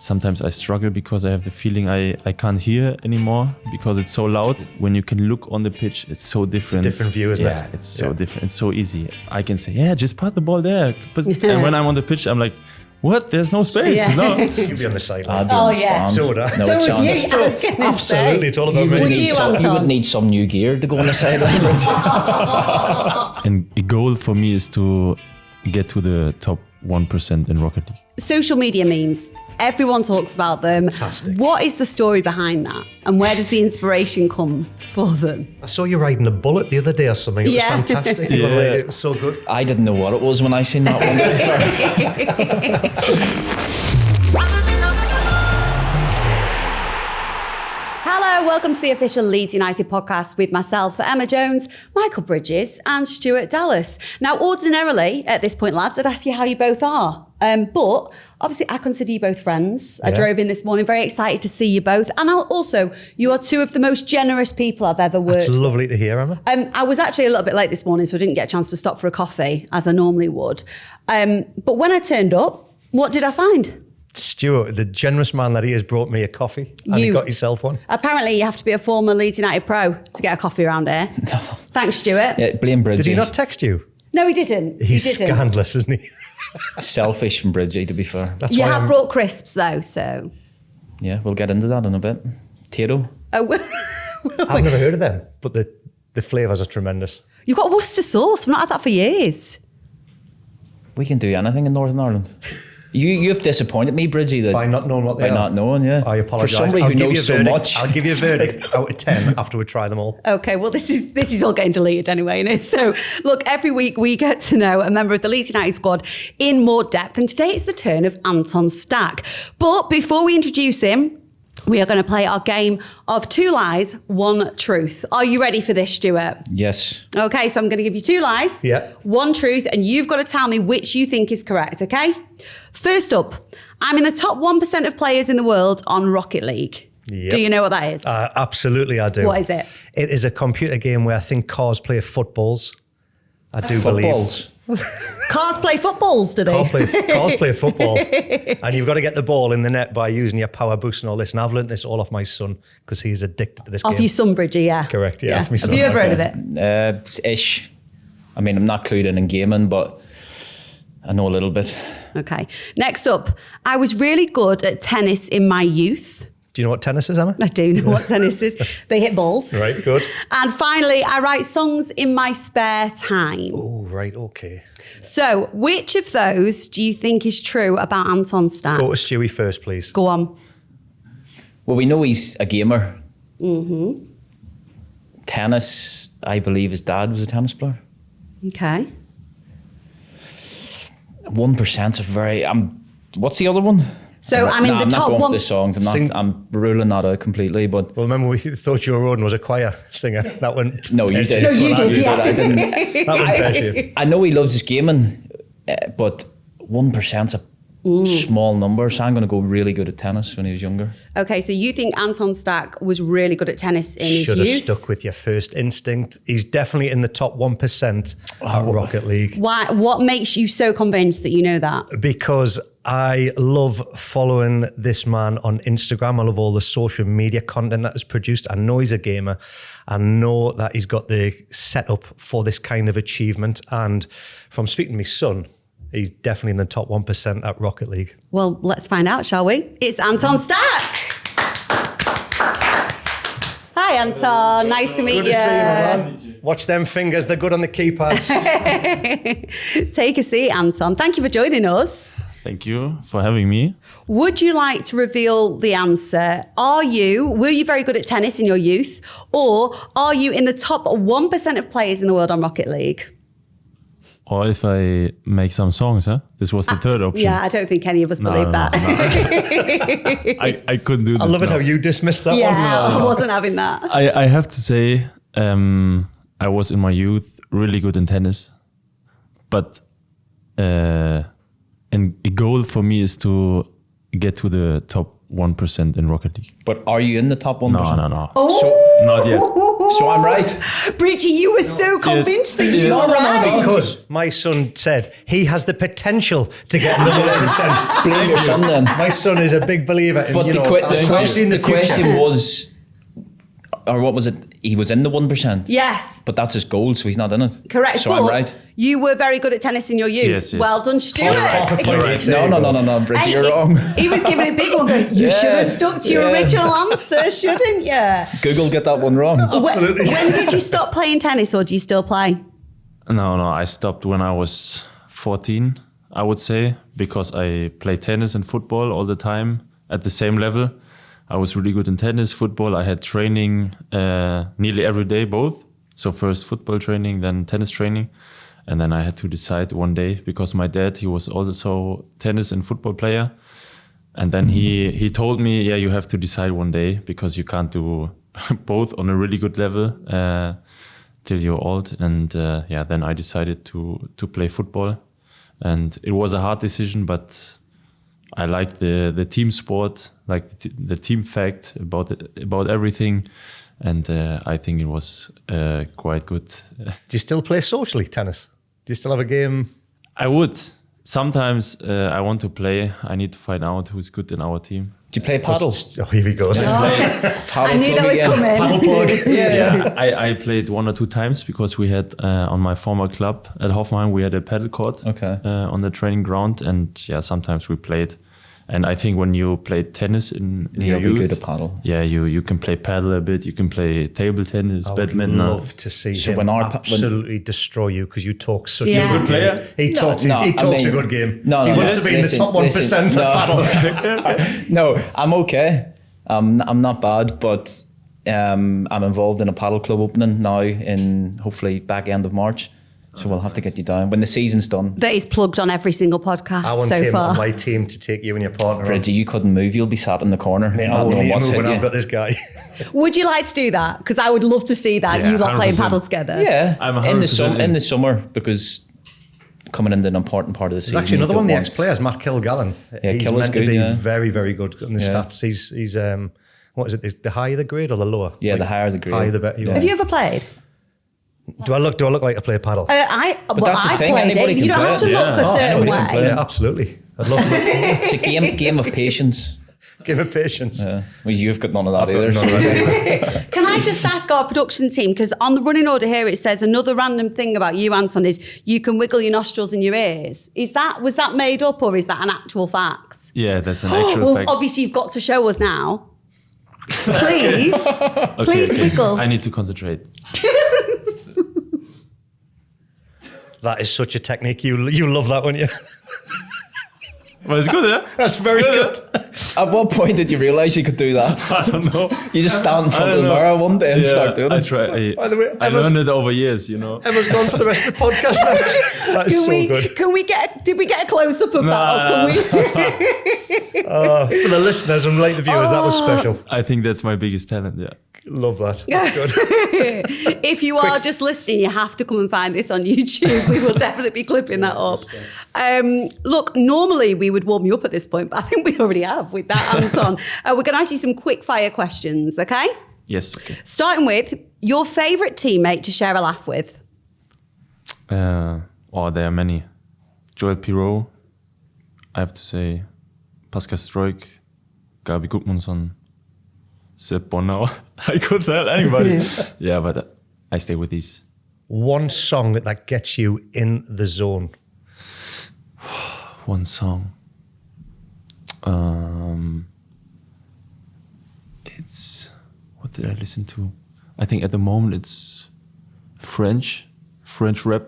sometimes I struggle because I have the feeling I can't hear anymore because it's so loud. When you can look on the pitch, it's so different. It's a different view, isn't it? Yeah, it's so different. It's so easy. I can say, yeah, just pass the ball there. And when I'm on the pitch, I'm like, what? There's no space. Yeah. No. You'd be on the sideline. Oh, yeah. So would I. So would you. I was going to Absolutely, it's all about Would me. you, You Anton? would need some new gear to go on the sideline. And the goal for me is to get to the top 1% in Rocket League. Social media memes. Everyone talks about them. Fantastic. What is the story behind that? And where does the inspiration come for them? I saw you riding a bullet the other day or something. It was Yeah. fantastic. Yeah. It was so good. I didn't know what it was when I seen that one. Hello, welcome to the official Leeds United podcast with myself, Emma Jones, Michael Bridges and Stuart Dallas. Now, ordinarily, at this point, lads, I'd ask you how you both are. But obviously, I consider you both friends. I drove in this morning, very excited to see you both. And also, you are two of the most generous people I've ever worked It's with. lovely to hear, Emma. I was actually a little bit late this morning, so I didn't get a chance to stop for a coffee, as I normally would. But when I turned up, what did I find? Stuart, the generous man that he is, brought me a coffee and he got yourself one. Apparently, you have to be a former Leeds United pro to get a coffee around here. No. Thanks, Stuart. Yeah, blame Bridgie. Did he not text you? No, he didn't. He's he didn't. scandalous, isn't he? Selfish from Bridgie, to be fair. That's You why have I'm- brought crisps, though, so... Yeah, we'll get into that in a bit. Tito. Oh, I've never heard of them, but the flavours are tremendous. you've got Worcester sauce. I've not had that for years. We can do anything in Northern Ireland. You've disappointed me, Bridgie. That By not knowing what they by are. not knowing, yeah. I apologise. For somebody I'll who give you knows a so verdict. much. I'll give you a verdict out of 10 after we try them all. Okay, well, this is all getting deleted anyway, innit? So, look, every week we get to know a member of the Leeds United squad in more depth, and today it's the turn of Anton Stach. But before we introduce him, we are going to play our game of 2 lies, 1 truth. Are you ready for this, Stuart? Yes. Okay, so I'm going to give you 2 lies, Yeah. 1 truth, and you've got to tell me which you think is correct, okay? First up, I'm in the top 1% of players in the world on Rocket League. Yep. Do you know what that is? Absolutely, I do. What is it? It is a computer game where I think cars play footballs. I do Footballs. Cars play footballs, do they? believe. Cars play football. And you've got to get the ball in the net by using your power boost and all this. And I've learnt this all off my son because he's addicted to this Off game. your son, Bridgie, yeah. Correct, yeah, off my Have son. you ever heard of it? Ish. I mean, I'm not clued in gaming, but I know a little bit. Okay. Next up, I was really good at tennis in my youth. Do you know what tennis is, Emma? I do know what tennis is. They hit balls. Right, good. And finally, I write songs in my spare time. Oh, right, okay. So, which of those do you think is true about Anton Stach? Go to Stewie first, please. Go on. Well, we know he's a gamer. Mm-hmm. Tennis, I believe his dad was a tennis player. Okay. 1% is very... what's the other one? So, I'm in the I'm top not going one- for the songs. I'm ruling that out completely, but... Well, remember we thought Joe Roden was a choir singer. That went... No, you did. No, you did, yeah. I didn't. That went pear shape. I know he loves his gaming, but 1%'s a small number, so I'm going to go really good at tennis when he was younger. Okay, so you think Anton Stach was really good at tennis in his Should have youth? stuck with your first instinct. He's definitely in the top 1% at Rocket League. Why? What makes you so convinced that you know that? Because I love following this man on Instagram. I love all the social media content that is produced. I know he's a gamer. I know that he's got the setup for this kind of achievement. And from speaking to my son, he's definitely in the top 1% at Rocket League. Well, let's find out, shall we? It's Anton Stach. Hi, Anton. Nice to meet you. Watch them fingers. They're good on the keypads. Take a seat, Anton. Thank you for joining us. Thank you for having me. Would you like to reveal the answer? Were you very good at tennis in your youth? Or are you in the top 1% of players in the world on Rocket League? Or if I make some songs, huh? This was the third option. Yeah, I don't think any of us believe no, that. I couldn't do this. I love it now. how you dismissed that Yeah, one. I wasn't having that. I have to say, I was in my youth really good in tennis, but and a goal for me is to get to the top 1% in Rocket League. But are you in the top 1%? No. Oh, Not yet. So I'm right. Bridgie, you were so convinced that you were right. Because my son said he has the potential to get in the 1%. Blame your son then. My son is a big believer in, But I've seen the the future. question was, or what was it? He was in the 1%. Yes, But that's his goal, so he's not in it. correct. So but I'm right. You were very good at tennis in your youth. Yes. Well done, Stuart. Half a point each. There No, you go. no, Bridget, And you're wrong. He was giving a big one. Going, you should have stuck to your original answer, shouldn't you? Google get that one wrong. Absolutely. When did you stop playing tennis, or do you still play? No, I stopped when I was 14, I would say, because I played tennis and football all the time at the same level. I was really good in tennis, football. I had training nearly every day, both. So first football training, then tennis training. And then I had to decide one day, because my dad, he was also tennis and football player. And then he told me, yeah, you have to decide one day, because you can't do both on a really good level till you're old. And then I decided to play football. And it was a hard decision, but I liked the team sport, like the team fact about everything, and I think it was quite good. Do you still play socially tennis? Do you still have a game? I would. Sometimes I want to play. I need to find out who's good in our team. Do you play paddle? Oh, here he goes. I knew that was coming. Paddle plug. Yeah, I played 1 or 2 times, because we had on my former club at Hoffenheim, we had a paddle court on the training ground, and sometimes we played. And I think when you play tennis in your You'll youth, be good at paddle. Yeah, you can play paddle a bit. You can play table tennis, I would badminton. love to see So him when our- absolutely destroy you, because you talk such Yeah. a good Player? game. He talks a good game. No, he wants listen, to be in the top 1% listen, at paddle. No, I'm okay. I'm not bad, but I'm involved in a paddle club opening now in hopefully back end of March. So we'll have to get you down when the season's done. That is plugged on every single podcast I want so him far. on my team to take you and your partner on. Bridgie, you couldn't move. You'll be sat in the corner. Mate, I not won't knowing need to what's move hit when I've you. got this guy. Would you like to do that? Because I would love to see that, Yeah, you lot playing 100%. paddle together. Yeah, I'm in the 100% in the summer, because coming into an important part of the There's season. actually another you one of the don't want- ex-players, Matt Kilgallen. Yeah, He's Killer's meant to good, be yeah. very, very good in the Yeah. stats. He's what is it, the higher the grade or the lower? Yeah, the higher the grade. Higher the better you Yeah. are. Have you ever played? Do I look like I play paddle? I that's the thing, played anybody it. can You don't play have to it. look Yeah. a certain anybody can play way. Yeah, absolutely. I'd love to It's a game of patience. give it patience. Well, you've got none of that either. None of that. Can I just ask our production team, because on the running order here it says another random thing about you, Anton, is you can wiggle your nostrils and your ears. Was that made up, or is that an actual fact? Yeah, that's an actual Well, fact. obviously you've got to show us now. Please, please wiggle. I need to concentrate. That is such a technique. You love that, wouldn't you? Well, it's good, yeah? That's very good. At what point did you realise you could do that? I don't know. You just stand in front I of the don't know. mirror one day and start doing I it. try. By the way, I learned it over years, you know. Emma's gone for the rest of the podcast now. That is so good. Did we get a close up of that? Or can we? For the listeners and like the viewers, that was special. I think that's my biggest talent, yeah. Love that. That's good. If you are just listening, you have to come and find this on YouTube. We will definitely be clipping that up. Look, normally we would warm you up at this point, but I think we already have with that, Anton. We're going to ask you some quick fire questions, okay? Yes, okay. Starting with your favourite teammate to share a laugh with. There are many. Joel Pirou, I have to say. Pascal Struijk, Gabi Gudmundsson, Sepp Bonau. I could tell anybody. Yeah, but I stay with these. One song that gets you in the zone. One song. It's... What did I listen to? I think at the moment it's French rap.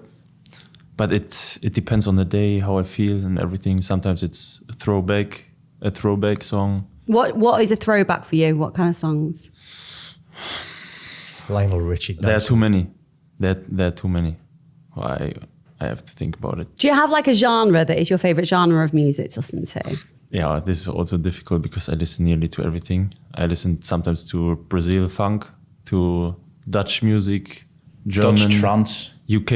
But it depends on the day, how I feel and everything. Sometimes it's a throwback song. What is a throwback for you? What kind of songs? Lionel Richie. There are too many. There are too many. I have to think about it. Do you have like a genre that is your favourite genre of music to listen to? Yeah, this is also difficult because I listen nearly to everything. I listen sometimes to Brazil funk, to Dutch music, German, Dutch trance. UK,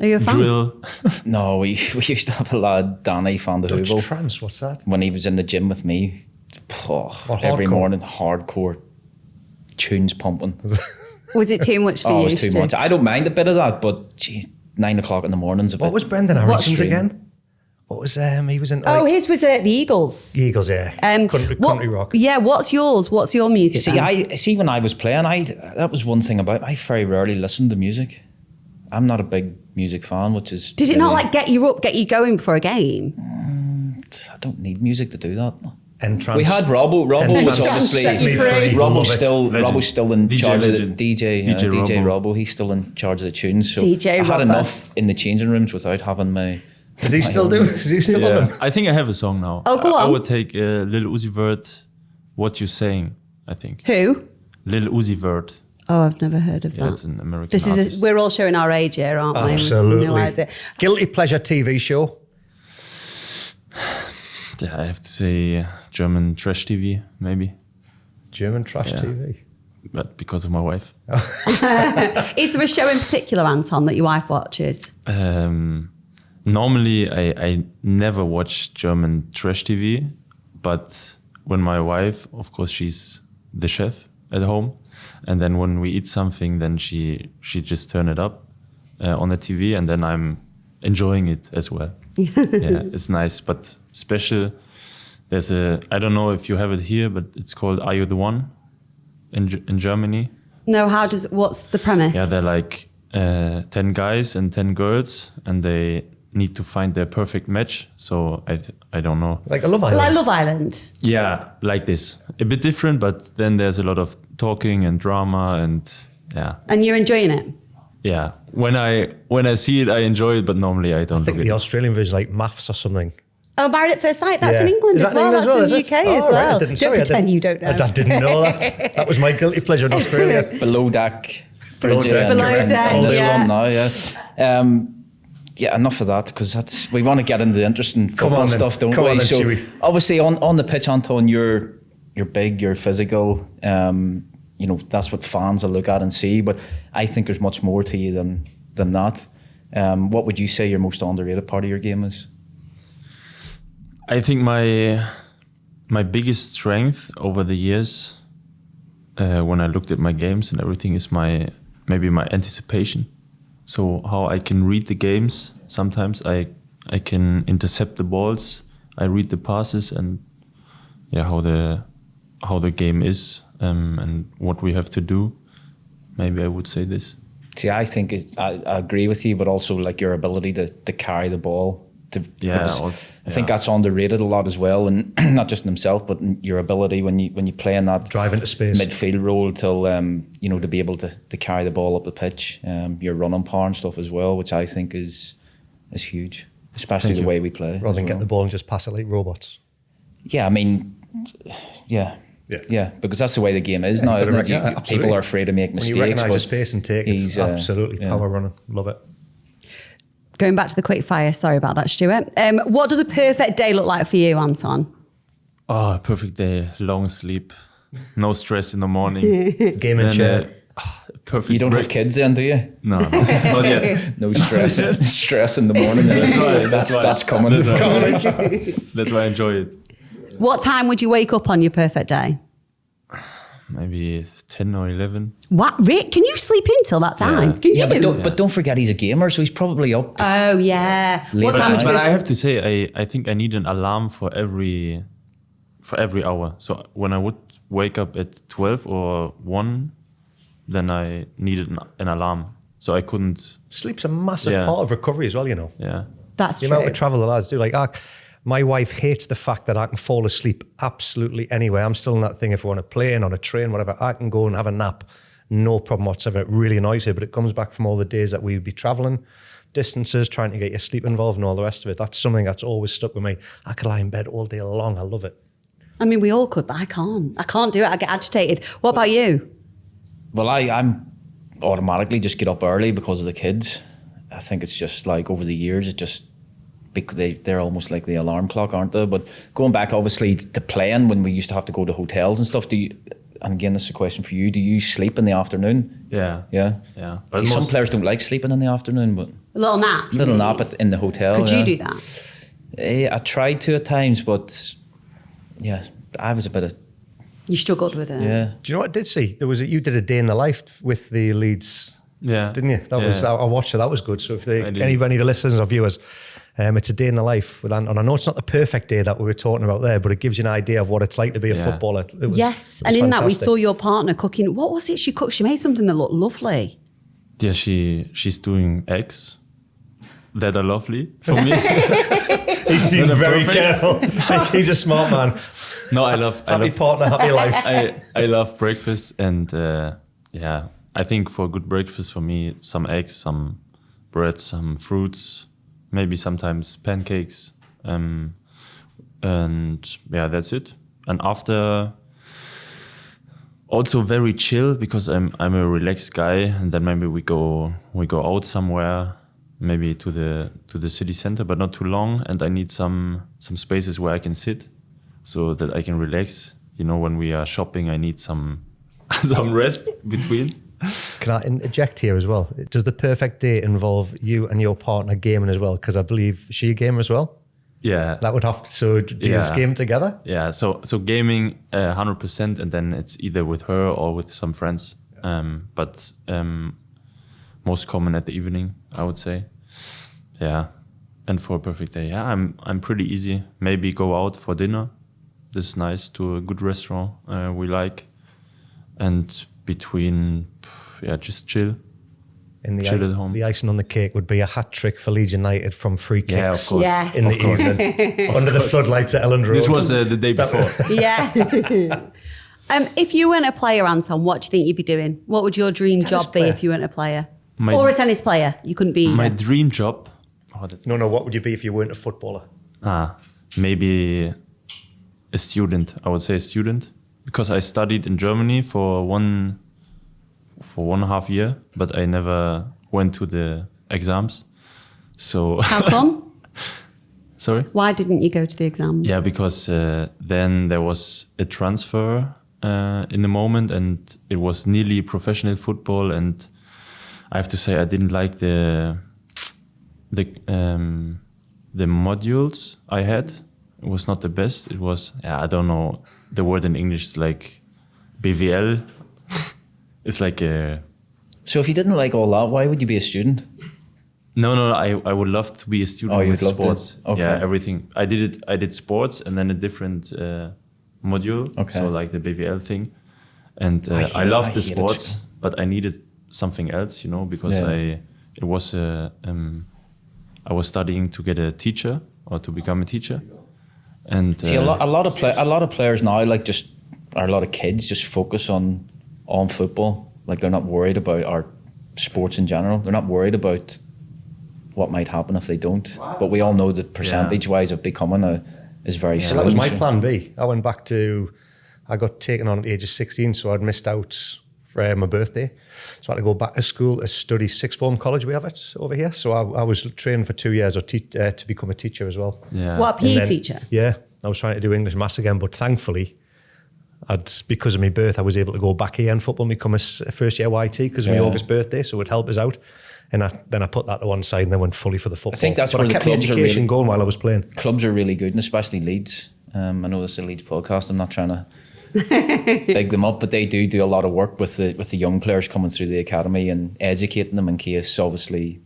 Are you a fan? drill. No, we used to have a lad, Danny van der Dutch Heuvel, trance, what's that? when he was in the gym with me. hardcore? morning, hardcore tunes pumping. Was it too much for you? It was too much. I don't mind a bit of that, but geez, 9 o'clock in the morning's a bit. What was Brendan Harrison's again? What was he was in? His was the Eagles. The Eagles, yeah. Country rock. Yeah, what's yours? What's your music? See, when I was playing, that was one thing about I very rarely listened to music. I'm not a big music fan, which is. Did it not like get you up, get you going before a game? I don't need music to do that. Entrance. We had Robbo. Robbo was obviously. Robbo's still in charge of the DJ Robbo. He's still in charge of the tunes. So I had enough in the changing rooms without having my. Is he still doing? Is he still on them? I think I have a song now. Oh, go on. I would take Lil Uzi Vert. What You Saying? I think. Who? Lil Uzi Vert. Oh, I've never heard of that. Yeah, it's an American artist. We're all showing our age here, aren't we? Absolutely. No idea. Guilty pleasure TV show. Yeah, I have to say German trash TV, maybe. German trash TV. But because of my wife. Is there a show in particular, Anton, that your wife watches? Normally, I never watch German trash TV, but when my wife, of course, she's the chef at home, and then when we eat something, then she just turn it up on the TV, and then I'm enjoying it as well. Yeah, it's nice, but special. There's I don't know if you have it here, but it's called Are You the One in Germany. No, what's the premise? Yeah, they're like 10 guys and 10 girls, and they need to find their perfect match. So I don't know. Like a Love Island. Like Love Island. Yeah, like this. A bit different, but then there's a lot of talking and drama and yeah. And you're enjoying it? Yeah. When I see it, I enjoy it, but normally I don't. I think the Australian version is like Maths or something. Oh, Married at First Sight. That's in England as well. That's in the UK as well. Right. Don't pretend you don't know. I didn't know that. That was my guilty pleasure in Australia. Below Deck. Below Deck. Below Deck, On this yeah. one now, yeah, enough of that because we want to get into the interesting football stuff, don't we? So obviously on the pitch, Anton, you're big, you're physical. You know, that's what fans will look at and see. But I think there's much more to you than that. What would you say your most underrated part of your game is? I think my biggest strength over the years, when I looked at my games and everything, is maybe my anticipation. So how I can read the games. Sometimes I can intercept the balls. I read the passes and how the game is and what we have to do. Maybe I would say this. See, I think I agree with you, but also like your ability to carry the ball. I think that's underrated a lot as well, and not just in himself, but in your ability when you play in that drive into space midfield role till to be able to carry the ball up the pitch, your running power and stuff as well, which I think is huge, especially the way we play. Rather than get the ball and just pass it like robots. Yeah, I mean, yeah, because that's the way the game is now, isn't it? People are afraid to make mistakes. When you recognise the space and take it, absolutely power running, love it. Going back to the quick fire, sorry about that, Stuart. What does a perfect day look like for you, Anton? Oh, perfect day. Long sleep. No stress in the morning. Game and chair. Perfect. You don't have kids then, do you? No, not yet. No stress. Stress in the morning. That's coming. That's why I enjoy it. What time would you wake up on your perfect day? Maybe 10 or 11. What, Rick? Can you sleep in till that time? Yeah. But don't forget he's a gamer, so he's probably up. Oh yeah. What time would you? But I have to say, I think I need an alarm for every hour. So when I would wake up at 12 or 1, then I needed an alarm. So I couldn't. Sleep's a massive part of recovery as well, you know. Yeah. That's the true. amount of travel the lads do. Like, my wife hates the fact that I can fall asleep absolutely anywhere. I'm still in that thing if we're on a plane, on a train, whatever. I can go and have a nap, no problem whatsoever. It really annoys her, but it comes back from all the days that we would be traveling, distances, trying to get your sleep involved and all the rest of it. That's something that's always stuck with me. I could lie in bed all day long. I love it. I mean, we all could, but I can't. I can't do it. I get agitated. What about you? Well, I'm automatically just get up early because of the kids. I think it's just like over the years, it just... They're almost like the alarm clock, aren't they? But going back, obviously, to playing when we used to have to go to hotels and stuff, and again, this is a question for you, do you sleep in the afternoon? Yeah. But some players don't like sleeping in the afternoon, but... A little nap? Little nap in the hotel. Could you do that? I tried to at times, but I was a bit of, You struggled with it. yeah. Do you know what I did see? You did a day in the life with the Leeds, Yeah. didn't you? That was, I watched it. That was good. So if did. anybody, the listeners or viewers, it's a day in the life with Anton. I know it's not the perfect day that we were talking about there, but it gives you an idea of what it's like to be a footballer. It was, Yes, it was and in that we fantastic. saw your partner cooking. What was it she cooked? She made something that looked lovely. Yeah, she's doing eggs that are lovely for me. He's being Not very perfect. careful. He's a smart man. No, I love Partner, happy life. I love breakfast, and yeah, I think for a good breakfast for me, some eggs, some bread, some fruits, maybe sometimes pancakes, and yeah, that's it. And after, also very chill because I'm a relaxed guy, and then maybe we go out somewhere, maybe to the city center, but not too long, and I need some spaces where I can sit, so that I can relax. You know, when we are shopping, I need some rest between. Can I interject here as well? Does the perfect day involve you and your partner gaming as well? Because I believe she a gamer as well. Yeah, That would have to. So do you game together? yeah. So gaming 100%, and then it's either with her or with some friends. But most common at the evening, I would say. Yeah, and for a perfect day, yeah, I'm pretty easy. Maybe go out for dinner. This is nice, to a good restaurant we like, and between, yeah, just chill. Chill at home. The icing on the cake would be a hat trick for Leeds United from free kicks. Yeah, of course. Yes. In the evening, under the floodlights at Elland Road. This was the day before. Yeah. If you weren't a player, Anton, what do you think you'd be doing? What would your dream job be player. if you weren't a player? My- or a tennis player? You couldn't be. My either. dream job. Oh, that's No, what would you be if you weren't a footballer? maybe a student. I would say a student, because I studied in Germany for 1.5 years, but I never went to the exams. So How come? sorry. Why didn't you go to the exams? Yeah, because then there was a transfer in the moment, and it was nearly professional football, and I have to say I didn't like the modules I had. It was not the best. It was, I don't know the word in English, like BVL. It's like a... So if you didn't like all that, why would you be a student? No, I would love to be a student Oh, with you'd love to? sports. Okay. Yeah, everything. I did sports and then a different module, Okay. so like the BVL thing. And I I loved the hated sports, it. but I needed something else, you know, because Yeah. I was studying to get a teacher or to become a teacher. And See, a lot of players now, like a lot of kids just focus on football. Like they're not worried about our sports in general. They're not worried about what might happen if they don't. But we all know that percentage-wise of becoming is very So slim. that was my So- plan B. I went back to, I got taken on at the age of 16, so I'd missed out for my birthday. So I had to go back to school to study sixth form college. We have it over here. So I was training for 2 years to become a teacher as well. yeah. What, a PE And then- teacher? Yeah, I was trying to do English maths again, but thankfully, because of my birth, I was able to go back here in football and become a first year YT because of my Yeah. August birthday, so it would help us out. And then I put that to one side and then went fully for the football. I think that's but where I the kept my clubs are education really- going while I was playing. Clubs are really good, and especially Leeds. I know this is a Leeds podcast. I'm not trying to big them up, but they do a lot of work with the young players coming through the academy and educating them in case obviously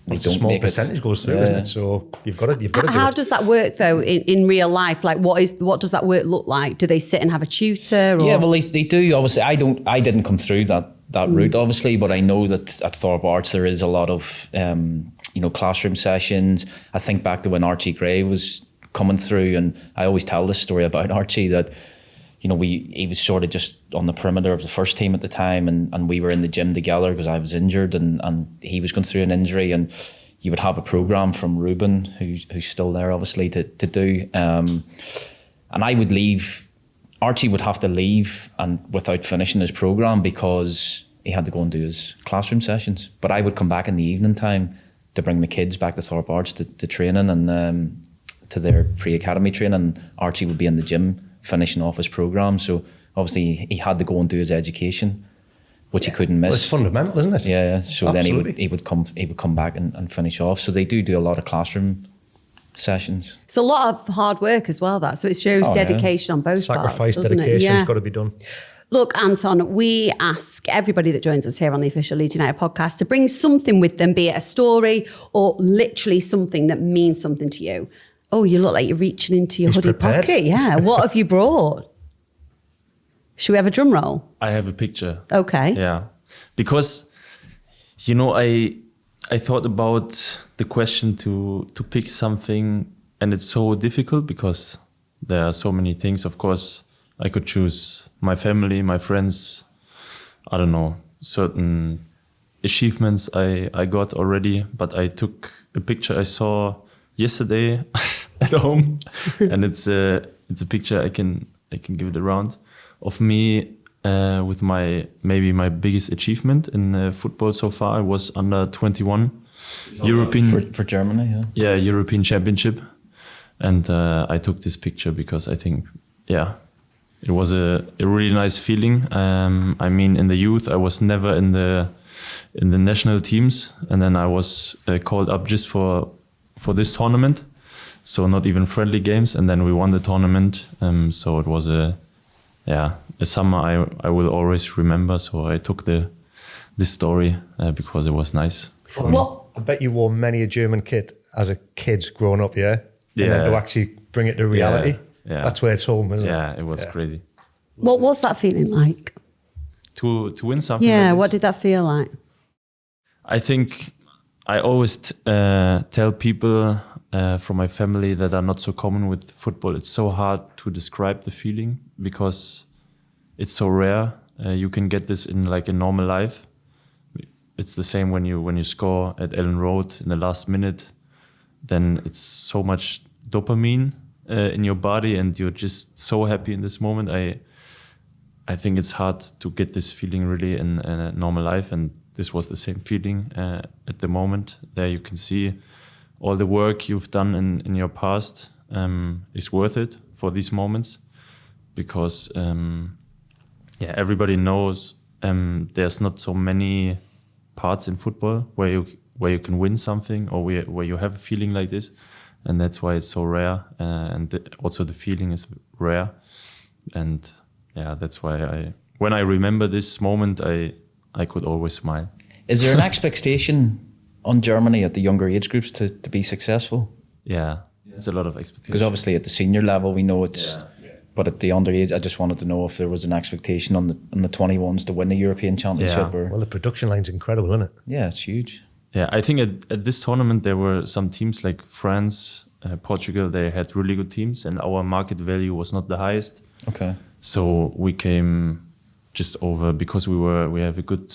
they It's a don't small make percentage it. goes through, isn't it? So you've got to do How it. does that work though in real life? Like what does that work look like? Do they sit and have a tutor? Or? Yeah, well, they do. Obviously, I didn't come through that route, obviously, but I know that at Thorpe Arts there is a lot of classroom sessions. I think back to when Archie Gray was coming through, and I always tell this story about Archie that he was sort of just on the perimeter of the first team at the time, and we were in the gym together because I was injured and he was going through an injury, and you would have a program from Ruben, who's still there obviously to do, and I would leave. Archie would have to leave and without finishing his program because he had to go and do his classroom sessions. But I would come back in the evening time to bring the kids back to Thorpe Arts to training and to their pre-academy training. Archie would be in the gym finishing off his program. So obviously he had to go and do his education, which he couldn't miss. Well, it's fundamental, isn't it? Yeah. So Absolutely. then he would come back and finish off. So they do a lot of classroom sessions. It's a lot of hard work as well, that. So it shows dedication on both Sacrifice, parts, doesn't it? dedication's got to be done. Look, Anton, we ask everybody that joins us here on the official Leeds United podcast to bring something with them, be it a story or literally something that means something to you. Oh, you look like you're reaching into your hoodie prepared. pocket. Yeah. What have you brought? Should we have a drum roll? I have a picture. Okay. Yeah, because I thought about the question to pick something, and it's so difficult because there are so many things. Of course, I could choose my family, my friends, I don't know, certain achievements I got already, but I took a picture I saw yesterday at home, and it's a picture I can give it around of me with maybe my biggest achievement in football so far. I was under 21 European For Germany, yeah. European Championship, and I took this picture because I think it was a really nice feeling. I mean, in the youth, I was never in the national teams, and then I was called up just for this tournament, so not even friendly games, and then we won the tournament. So it was a summer I will always remember. So I took this story because it was nice for me. I bet you wore many a German kit as a kid growing up, yeah? Yeah. And then to actually bring it to reality, Yeah. that's where it's home, isn't it? Yeah, it was crazy. What was that feeling like? To win something. Yeah, like what this. did that feel like? I think I always tell people from my family that are not so common with football. It's so hard to describe the feeling because it's so rare. You can get this in like a normal life. It's the same when you score at Elland Road in the last minute. Then it's so much dopamine in your body, and you're just so happy in this moment. I think it's hard to get this feeling really in a normal life, and this was the same feeling at the moment. There you can see all the work you've done in your past is worth it for these moments, because everybody knows there's not so many parts in football where you can win something or where you have a feeling like this, and that's why it's so rare, and also the feeling is rare, and that's why when I remember this moment, I could always smile. Is there an expectation on Germany at the younger age groups to be successful? Yeah, it's a lot of expectation. Because obviously at the senior level we know it's, but at the underage, I just wanted to know if there was an expectation on the 21s to win the European Championship. Yeah. Or Well, the production line's incredible, isn't it? yeah, it's huge. Yeah, I think at this tournament there were some teams like France, Portugal. They had really good teams, and our market value was not the highest. Okay. So we came just over because we have a good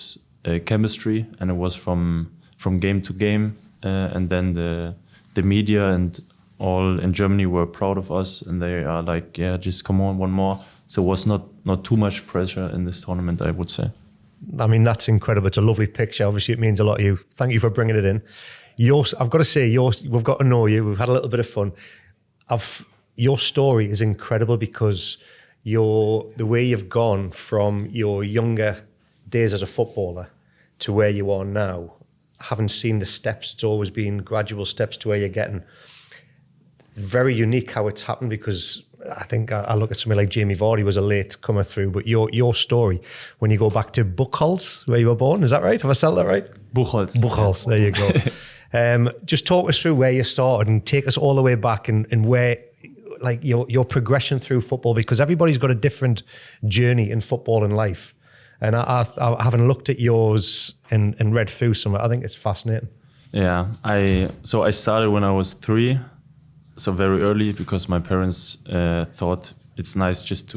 chemistry, and it was from game to game, and then the media and all in Germany were proud of us, and they are like, just come on, one more. So it was not too much pressure in this tournament, I would say. I mean, that's incredible. It's a lovely picture. Obviously, it means a lot to you. Thank you for bringing it in. I've got to say, we've got to know you. We've had a little bit of fun. Your story is incredible because the way you've gone from your younger days as a footballer to where you are now, haven't seen the steps. It's always been gradual steps to where you're getting. Very unique how it's happened, because I think I look at somebody like Jamie Vardy was a late comer through, but your story, when you go back to Buchholz, where you were born, is that right? Have I spelled that right? Buchholz, there you go. Just talk us through where you started and take us all the way back and where, like your progression through football, because everybody's got a different journey in football and life. And I haven't looked at yours and read through some, I think it's fascinating. Yeah, I started when I was 3. So very early, because my parents thought it's nice just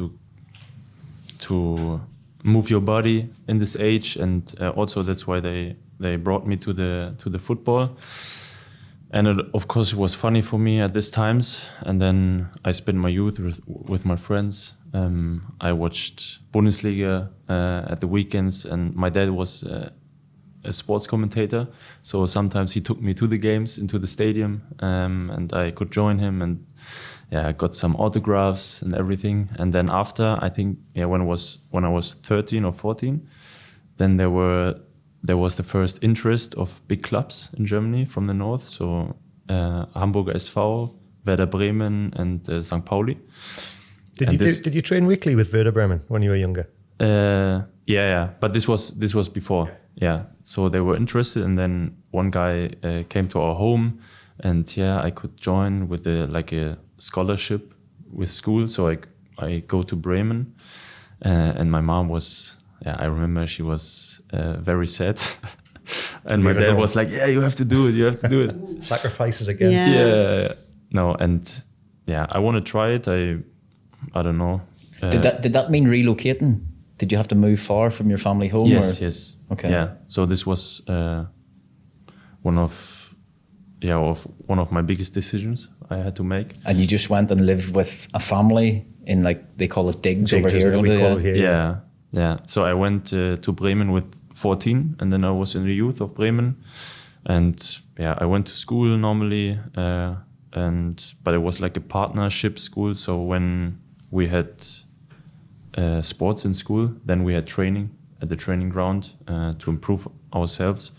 to move your body in this age, and also that's why they brought me to the football. And of course it was funny for me at these times. And then I spent my youth with my friends. I watched Bundesliga at the weekends, and my dad was a sports commentator, so sometimes he took me to the games, into the stadium, and I could join him, and I got some autographs and everything. And then after, I think when I was 13 or 14, then there was the first interest of big clubs in Germany from the north. So Hamburger SV, Werder Bremen, and St. Pauli. Did you train weekly with Werder Bremen when you were younger? Yeah. But this was before. Yeah. So they were interested, and then one guy came to our home, and I could join with a scholarship with school. So I go to Bremen, and my mom was. Yeah, I remember she was very sad. And my dad was like, "Yeah, you have to do it. You have to do it." Sacrifices again. Yeah. No, and I want to try it. I don't know. Did that mean relocating? Did you have to move far from your family home? Yes. Okay. Yeah. So this was one of my biggest decisions I had to make. And you just went and lived with a family in, like, they call it digs over here. We call it here. Yeah. So I went to Bremen with 14, and then I was in the youth of Bremen, and I went to school normally, but it was like a partnership school. So when we had sports in school, then we had training at the training ground to improve ourselves.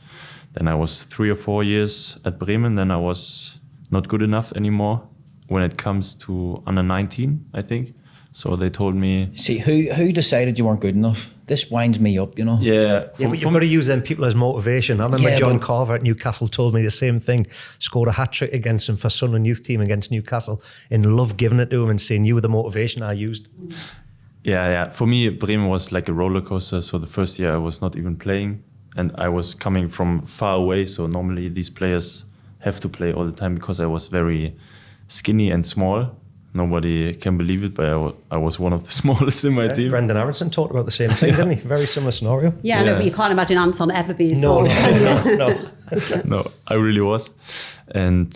Then I was 3 or 4 years at Bremen. Then I was not good enough anymore when it comes to under 19, I think. So they told me... See, who decided you weren't good enough? This winds me up, you know? Yeah. But you've got to use them people as motivation. I remember John Carver at Newcastle told me the same thing. Scored a hat-trick against him for Sunderland youth team against Newcastle, and loved giving it to him and saying, you were the motivation I used. Yeah. For me, Bremen was like a roller coaster. So the first year I was not even playing, and I was coming from far away. So normally these players have to play all the time because I was very skinny and small. Nobody can believe it, but I was one of the smallest in my team. Brendan Aronson talked about the same thing, didn't he? Very similar scenario. Yeah, no, but you can't imagine Anton ever being No. No, I really was. And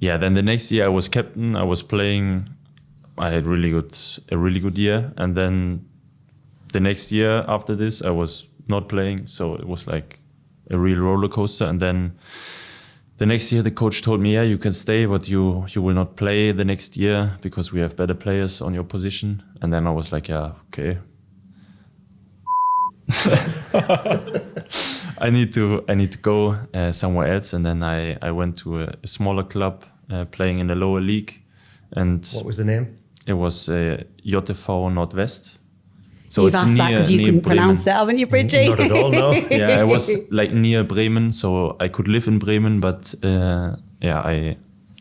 then the next year I was captain. I was playing. I had a really good year. And then the next year after this, I was not playing. So it was like a real roller coaster. And then the next year, the coach told me, you can stay, but you will not play the next year because we have better players on your position. And then I was like, okay. I need to go somewhere else. And then I went to a smaller club playing in the lower league. And what was the name? It was JV Nordwest. So You've asked that because you couldn't pronounce it, haven't you, Bridgie? Not at all, no. Yeah, it was like near Bremen, so I could live in Bremen, but I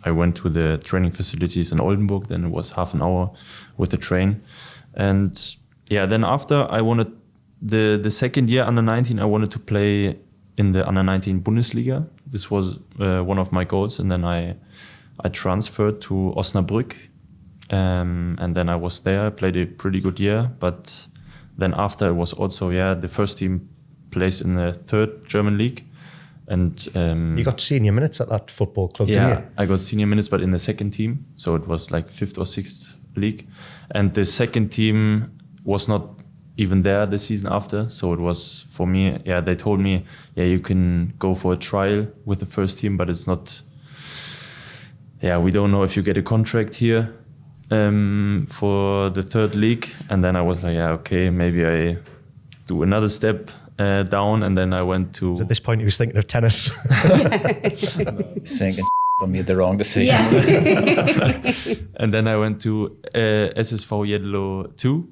went to the training facilities in Oldenburg. Then it was half an hour with the train. And then after I wanted, the second year under 19, I wanted to play in the under 19 Bundesliga. This was one of my goals. And then I transferred to Osnabrück. And then I was there. I played a pretty good year, but then after it was also the first team plays in the third German league, and you got senior minutes at that football club, didn't you? I got senior minutes, but in the second team, so it was like 5th or 6th league, and the second team was not even there the season after. So it was for me. They told me, you can go for a trial with the first team, but it's not. We don't know if you get a contract here. For the third league, and then I was like, okay, maybe I do another step down, and then I went to... So at this point, he was thinking of tennis. Thinking I made the wrong decision. Yeah. And then I went to SSV Jedlo 2.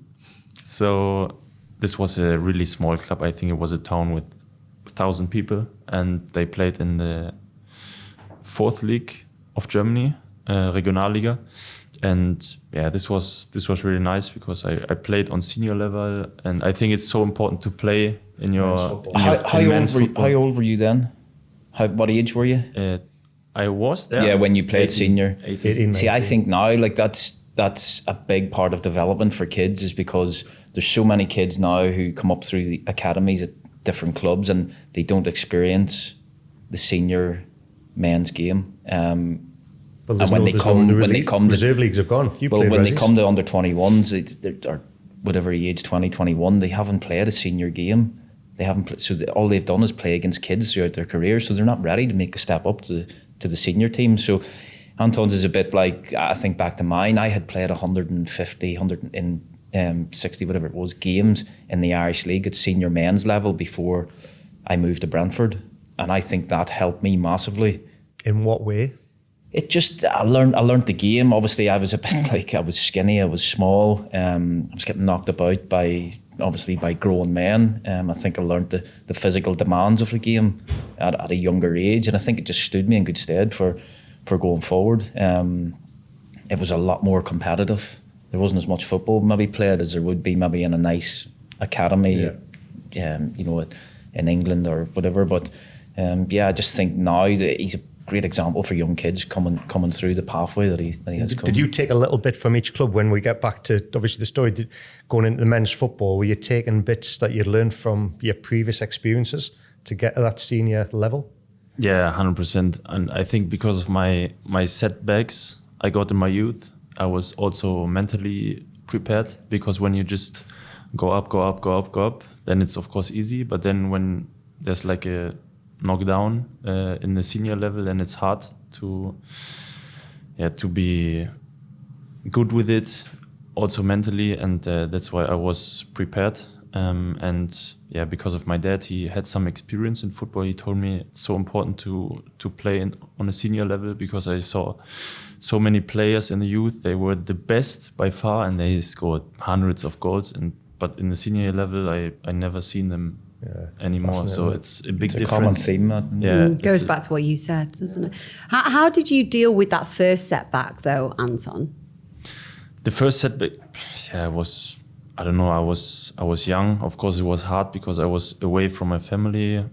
So this was a really small club. I think it was a town with 1,000 people, and they played in the 4th league of Germany, Regionalliga. And this was really nice because I played on senior level, and I think it's so important to play in your How old were you then? What age were you? I was there. Yeah, when you played 18, senior. 18, See, I think now that's a big part of development for kids, is because there's so many kids now who come up through the academies at different clubs and they don't experience the senior men's game. Well, and when they come, reserve leagues have gone. When they come to under 21s, or whatever age, 20, 21, they haven't played a senior game. They haven't. All they've done is play against kids throughout their career. So they're not ready to make a step up to the senior team. So Anton's is a bit like, I think back to mine. I had played 150, 160, whatever it was, games in the Irish League at senior men's level before I moved to Brentford, and I think that helped me massively. In what way? I learned the game. Obviously, I was a bit like, I was skinny, I was small. I was getting knocked about by grown men. I think I learned the physical demands of the game at a younger age, and I think it just stood me in good stead for going forward. It was a lot more competitive. There wasn't as much football maybe played as there would be maybe in a nice academy, in England or whatever. But I just think now that he's a great example for young kids coming through the pathway that he has come. Did you take a little bit from each club when we get back to obviously the story going into the men's football? Were you taking bits that you learned from your previous experiences to get to that senior level? Yeah, 100%. And I think because of my setbacks I got in my youth, I was also mentally prepared, because when you just go up, then it's of course easy. But then when there's like a knockdown in the senior level, and it's hard to be good with it, also mentally, and that's why I was prepared. Because of my dad, he had some experience in football. He told me it's so important to play on a senior level, because I saw so many players in the youth. They were the best by far, and they scored hundreds of goals. But in the senior level, I never seen them anymore. So it's a big difference. It's a common theme, that. Yeah, goes back to what you said, doesn't it? How did you deal with that first setback, though, Anton? The first setback, was, I don't know. I was young. Of course, it was hard because I was away from my family.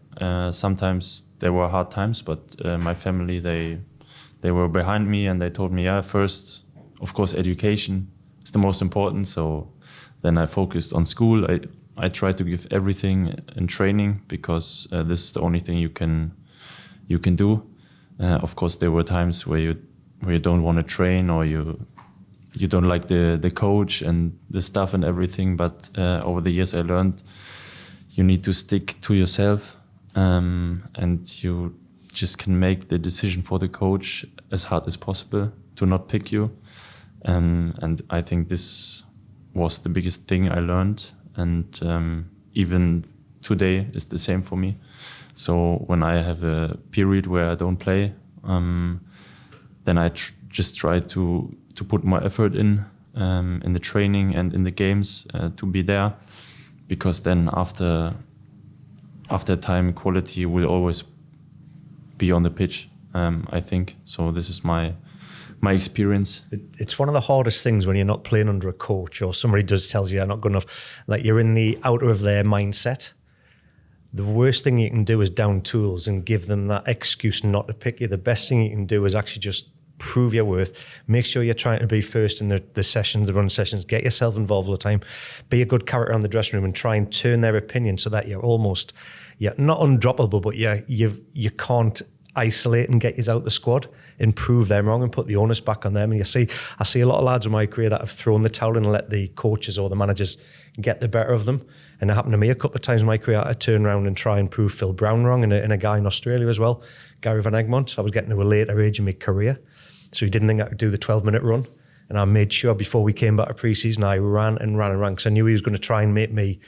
Sometimes there were hard times, but my family, they were behind me, and they told me, first, of course, education is the most important. So then I focused on school. I tried to give everything in training, because this is the only thing you can do. Of course, there were times where you don't want to train, or you don't like the coach and the stuff and everything. But over the years, I learned you need to stick to yourself, and you just can make the decision for the coach as hard as possible to not pick you. And I think this was the biggest thing I learned. And even today is the same for me. So when I have a period where I don't play, then I just try to put more effort in the training and in the games, to be there, because then after time, quality will always be on the pitch. I think so. This is my experience. It's one of the hardest things when you're not playing under a coach, or somebody tells you you're not good enough, like you're in the outer of their mindset. The worst thing you can do is down tools and give them that excuse not to pick you. The best thing you can do is actually just prove your worth. Make sure you're trying to be first in the sessions, the run sessions. Get yourself involved all the time. Be a good character on the dressing room, and try and turn their opinion so that you're not undroppable, but you can't isolate and get you out the squad and prove them wrong and put the onus back on them. And I see a lot of lads in my career that have thrown the towel in and let the coaches or the managers get the better of them. And it happened to me a couple of times in my career. I turned around and try and prove Phil Brown wrong, and a guy in Australia as well, Gary Van Egmont. I was getting to a later age in my career, so he didn't think I could do the 12-minute run. And I made sure before we came back to pre-season, I ran because I knew he was going to try and make me,